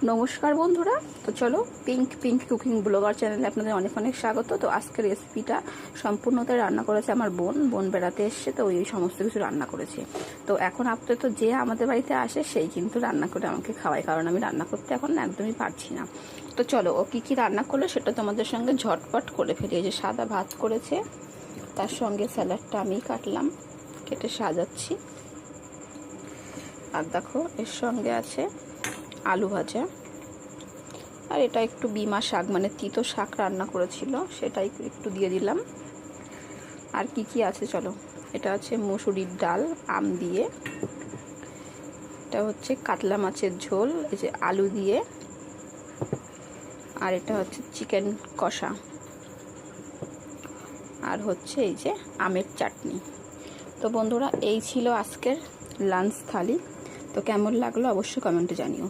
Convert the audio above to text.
নমস্কার বন্ধুরা, তো চলো পিঙ্ক কুকিং ব্লগার চ্যানেলে আপনাদের অনেক অনেক স্বাগত। তো আজকের রেসিপিটা সম্পূর্ণতাই রান্না করেছে আমার বোন বেড়াতে এসছে, তো ওই সমস্ত কিছু রান্না করেছে। তো এখন আপাতত যে আমাদের বাড়িতে আসে সেই কিন্তু রান্না করে আমাকে খাওয়ায়, কারণ আমি রান্না করতে এখন একদমই পারছি না। তো চলো ও কী রান্না করলো সেটা তোমাদের সঙ্গে ঝটপট করে ফেলি। এই যে সাদা ভাত করেছে, তার সঙ্গে স্যালাডটা আমি কাটলাম, কেটে সাজাচ্ছি। আর দেখো এর সঙ্গে আছে আলু ভাজা, আর এটা একটু বিমা শাক মানে তিতো শাক রান্না করেছিল, সেটাই একটু দিয়ে দিলাম। আর কি আছে চলো, এটা আছে মুসুরির ডাল আম দিয়ে, এটা হচ্ছে কাতলা মাছের ঝোল এই যে আলু দিয়ে, আর এটা হচ্ছে চিকেন কষা, আর হচ্ছে এই যে আমের চাটনি। তো বন্ধুরা এই ছিল আজকের লাঞ্চ থালি। তো কেমন লাগলো অবশ্যই কমেন্টে জানিও।